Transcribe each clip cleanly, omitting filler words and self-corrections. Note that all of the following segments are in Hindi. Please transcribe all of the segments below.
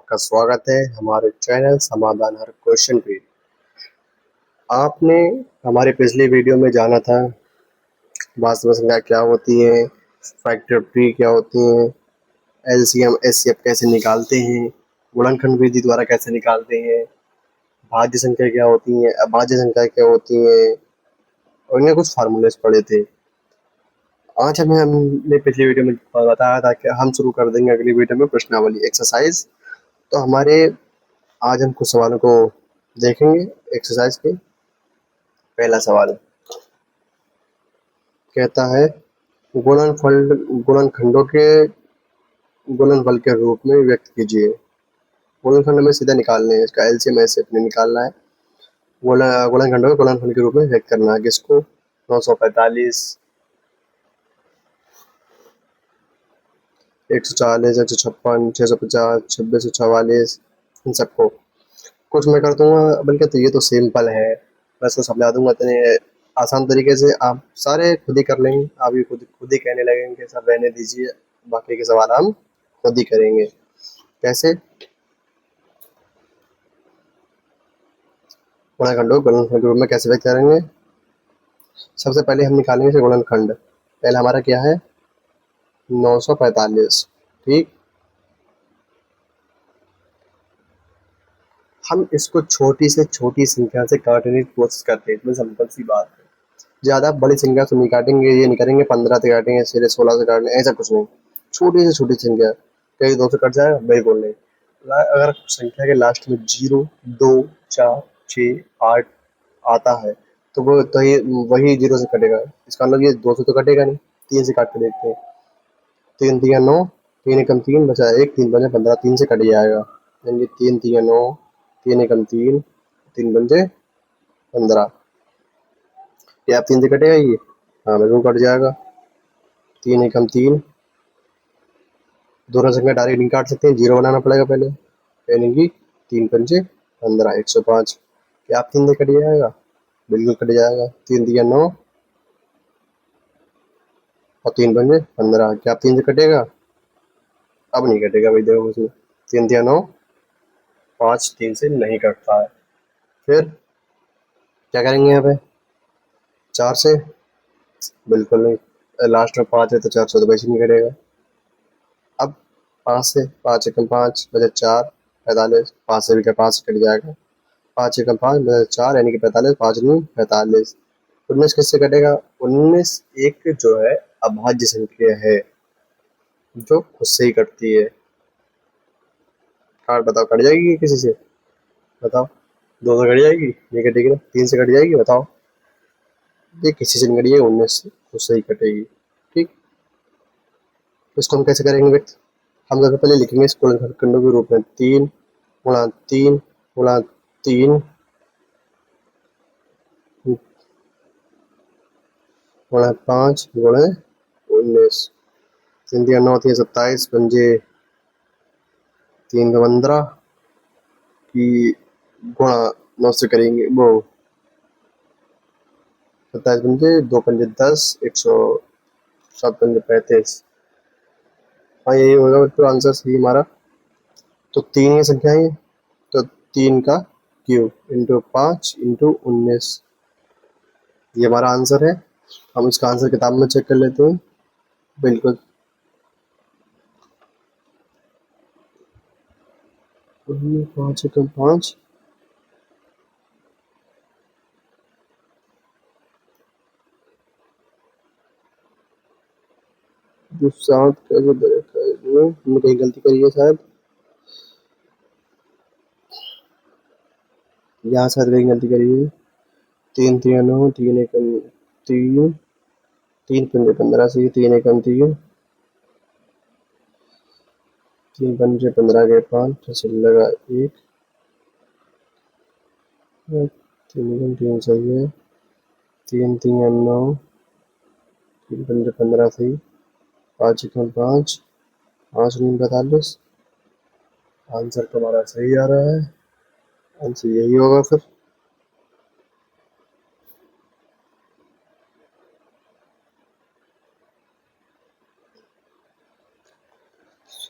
आपका स्वागत है हमारे चैनल समाधान हर क्वेश्चन पे। आपने हमारे पिछली वीडियो में जाना था वास्तविक संख्या क्या होती है, फैक्टर ट्री क्या होती है, एलसीएम एचसीएफ कैसे निकालते हैं, गुणनखंड विधि द्वारा कैसे निकालते हैं, भाज्य संख्या क्या होती है, अभाज्य संख्या क्या होती है और इनके कुछ फार्मूलेस पढ़े थे। आज हमने पिछली वीडियो में बताया था कि हम शुरू कर देंगे अगली वीडियो में प्रश्नावली एक्सरसाइज। तो हमारे आज हम कुछ सवालों को देखेंगे एक्सरसाइज के। पहला सवाल कहता है गुणनखंडों के गुणनफल के रूप में व्यक्त कीजिए। गुणनखंड में सीधा निकालने हैं, इसका एलसीएम ऐसे अपने निकालना है। गुणनखंडों के गुणनफल के रूप में व्यक्त करना है किसको, 945, 140, 156, 650, 2644, इन सबको कुछ मैं कर दूंगा। बल्कि तो ये तो सिंपल है, मैं इसको समझा दूंगा इतने आसान तरीके से, आप सारे खुद ही कर लेंगे। आप भी खुद ही कहने लगेंगे सर रहने दीजिए, बाकी के सवाल हम खुद ही करेंगे। कैसे? गुणनखंडों गुणनफल के रूप में कैसे व्यक्त करेंगे? सबसे पहले हम निकालेंगे इसे गुणनखंड। पहला हमारा क्या है, 945। ठीक, हम इसको छोटी से छोटी संख्या से काटने की कोशिश करते हैं, इसमें सिंपल सी बात है। ज्यादा बड़ी संख्या से नहीं काटेंगे, ये नहीं करेंगे 15 से काटेंगे, फिर 16 से काटेंगे, ऐसा कुछ नहीं। छोटी से छोटी संख्या, कहीं 2 से कट जाएगा बिल्कुल नहीं। अगर संख्या के लास्ट में 0, 2, 4, 6, 8 आता है तो वो तो ये वही 0 से कटेगा। इसका मतलब ये 2 से तो कटेगा नहीं। 3 से काट के देखते हैं। 3 3 9, 3 एकम 3 बचा 1, 3 बचे 15, 3 से कट जाएगा। यानी 3 3 9, 3 एकम 3, 3 बचे 15। ये आप 3 से कटेगा ये? हाँ बिल्कुल कट जाएगा। 3 एकम 3, दोनों संख्या डायरेक्ट नहीं काट सकते हैं, 0 बनाना पड़ेगा पहले। यानी कि 3 पंचे 15, 105। क्या आप 3 से कट जाएगा? बिल्कुल कट जाएगा। 3 दिया 9 और 3 पंजे 15। क्या आप 3 से कटेगा? अब नहीं कटेगा भाई, देखो उसमें 3 दिया 9, 5 3 से नहीं कटता है। फिर क्या करेंगे यहाँ पे? 4 से? बिल्कुल नहीं, लास्ट में 5 है तो 4 से तो वैसे नहीं कटेगा। अब 5 से, 5 एकम 5 बचे 4, 45। 5 से भी क्या 5 से कट जाएगा। 5 एकम 5 बचे 4 यानी कि 45, 5 नहीं 45। 19 किससे कटेगा? 19 एक जो है अभाज्य संख्या है जो खुद से ही कटती है। कार्ड बताओ, कट जाएगी किसी से? बताओ। 2 से कट जाएगी, ये कटेगी ना। 3 से कट जाएगी, बताओ। ये किसी से नहीं कटेगी, 19 से खुद से ही कटेगी। ठीक, इसको हम कैसे करेंगे व्यक्त? हम सबसे पहले लिखेंगे इस गुणनखंडों के रूप में 3 गुणा 3 गुणा 3 गुणा 5 गुणा 19। 3 दिया 9, 3 27, पंजे 3 15 की गुणा 9 से करेंगे वो 27 पंजे 2 पंजे 10, 107 पंजे 35। हाँ यही होगा तो आंसर सही हमारा। तो 3 ये संख्या है, तो 3 का क्यूब इंटू 5 इंटू 19, ये हमारा आंसर है। हम इसका आंसर किताब में चेक कर लेते हैं। बिल्कुल 5 एकम 5, जो 7 कैसे हमने कहीं गलती करी है शायद, यहाँ शायद कहीं गलती करी है। 3 3 9, 3 एकम 3, 3 पंजे 15 से 3 एकम 3, 3 पंजे 15 के 5 फिर लगा 1, 3 एकम 3 सही है। 3 3 9, 3 पंजे 15 सही, 5 एकम 5, 5 9 45। आंसर तुम्हारा सही आ रहा है, आंसर यही होगा फिर।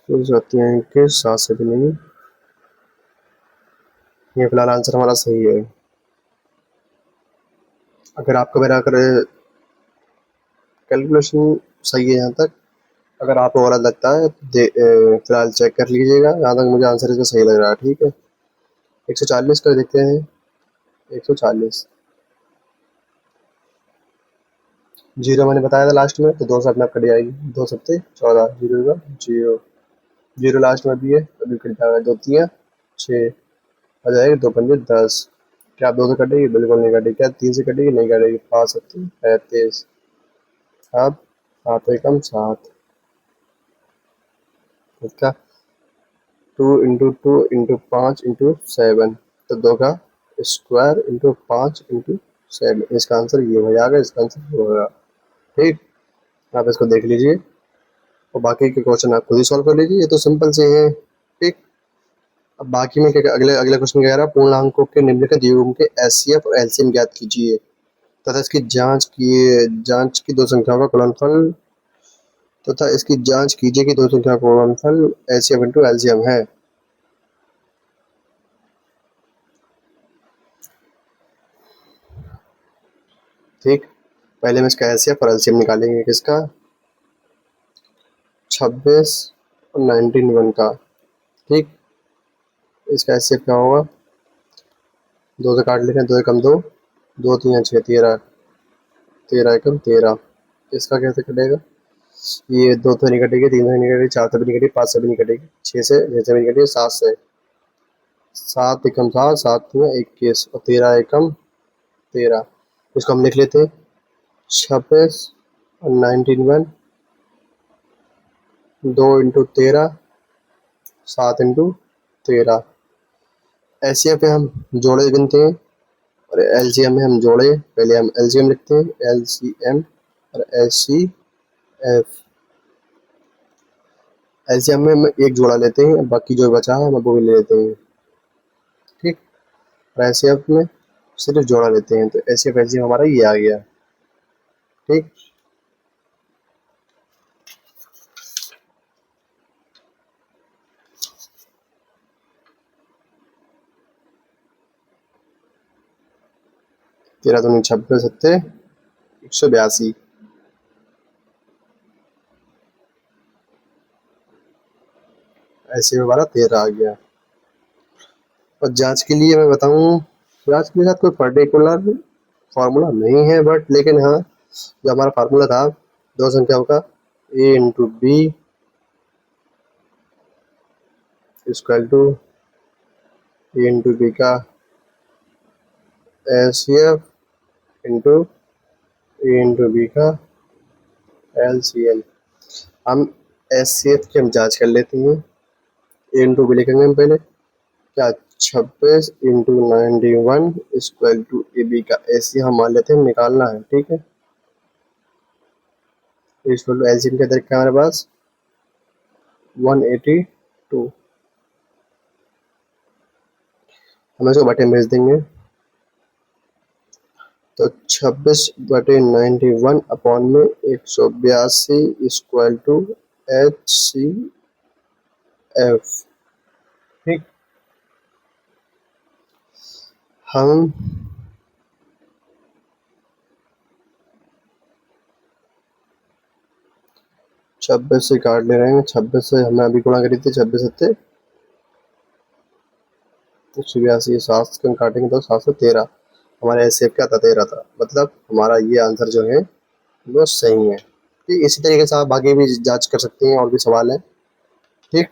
जाते हैं कि 7 से भी नहीं, ये फिलहाल आंसर हमारा सही है। अगर आपका मेरा अगर कैलकुलेशन सही है यहाँ तक, अगर आपको गलत लगता है तो फिलहाल चेक कर लीजिएगा। यहाँ तक मुझे आंसर इसका सही लग रहा है। ठीक है, 140 कर देते हैं। 140 जीरो मैंने बताया था लास्ट में, तो 2 से अपने आप कट जाएगी। 2 सत्ते 14, जीरो का जीरो, जीरो लास्ट में भी है, अभी कट जाएगा। 2 तियाँ 6 आ जाएगी। 2 पंजे 10। क्या आप 2 से कटेगी? बिल्कुल नहीं कटेगी। क्या 3 से कटेगी? नहीं कटेगी। 5 सत्ते 35। अब 7 एकम 7। इसका 2 इंटू 2 इंटू 5 इंटू 7, तो 2 का स्क्वायर इंटू 5 इंटू 7। इसका आंसर ये हो जाएगा। इसका आंसर ये होगा। ठीक, आप इसको देख लीजिए और बाकी के क्वेश्चन आप खुद ही सॉल्व कर लीजिए। ये तो सिंपल से है। ठीक, अब बाकी में क्या, अगले अगले क्वेश्चन कह रहा है पूर्णांकों के निम्नलिखित युग्म के एचसीएफ और एलसीएम ज्ञात कीजिए तथा इसकी जांच की दो संख्याओं का गुणनफल तथा इसकी जांच कीजिए कि दो संख्याओं का गुणनफल एचसीएफ इंटू एलसीएम है। ठीक, पहले हम इसका एचसीएफ और एलसीएम निकालेंगे। किसका? 26 और 19 का। ठीक, इसका एचसीएफ क्या होगा? 2 से काट लेते हैं। 2 एकम 2, 2 तियाँ 6, 13, 13 एकम 13। इसका कैसे कटेगा? ये 2 तो नहीं कटेगी, 3 से नहीं कटेगी, 4 से भी नहीं कटेगी, 5 से भी नहीं कटेगी, 6 से भी नहीं कटेगी, 7 से। 7 एकम 7, 7 तियाँ 21 और 13 एकम 13। इसको हम लिख लेते हैं 26 और 19 2 इंटू 13, 7 इंटू 13। एचसीएफ में हम जोड़े गिनते हैं और एलसीएम में हम जोड़े। पहले हम एलसीएम लिखते हैं, एलसीएम और एचसीएफ। एलसीएम में हम एक जोड़ा लेते हैं, बाकी जो बचा है हम वो भी ले लेते हैं। ठीक, और एचसीएफ में सिर्फ जोड़ा लेते हैं, तो एचसीएफ एलसीएम हमारा ये आ गया। ठीक, तेरह दूनी 26, सत्ते 182। ऐसे हमारा 13 आ गया। और जांच के लिए मैं बताऊं, जांच के साथ कोई पर्टिकुलर फार्मूला नहीं है, बट लेकिन हाँ, जो हमारा फार्मूला था दो संख्याओं का, a into b equal to a into b का HCF into a into b का एलसीएम। हम एचसीएफ की हम जांच कर लेते हैं। ए इंटू बी लिखेंगे हम पहले। क्या 26 into 91 equal to A B का एचसीएफ हम मान लेते हैं, निकालना है। ठीक है, इक्वल टू एलसीएम के अंदर क्या हमारे पास 182। हम इसको बटे में भेज देंगे, तो 26/91 अपॉन में 182 इक्वल टू एचसीएफ। ठीक, हम छब्बीस से काट ले रहे हैं। 26 से हमने अभी गुणा करी थी, 26 सत्ते 182, 7 से काटेंगे तो 7 से 13। हमारे एचसीएफ क्या था? 13 था। मतलब हमारा ये आंसर जो है वो सही है। ठीक, इसी तरीके से आप आगे भी जांच कर सकते हैं और भी सवाल है। ठीक।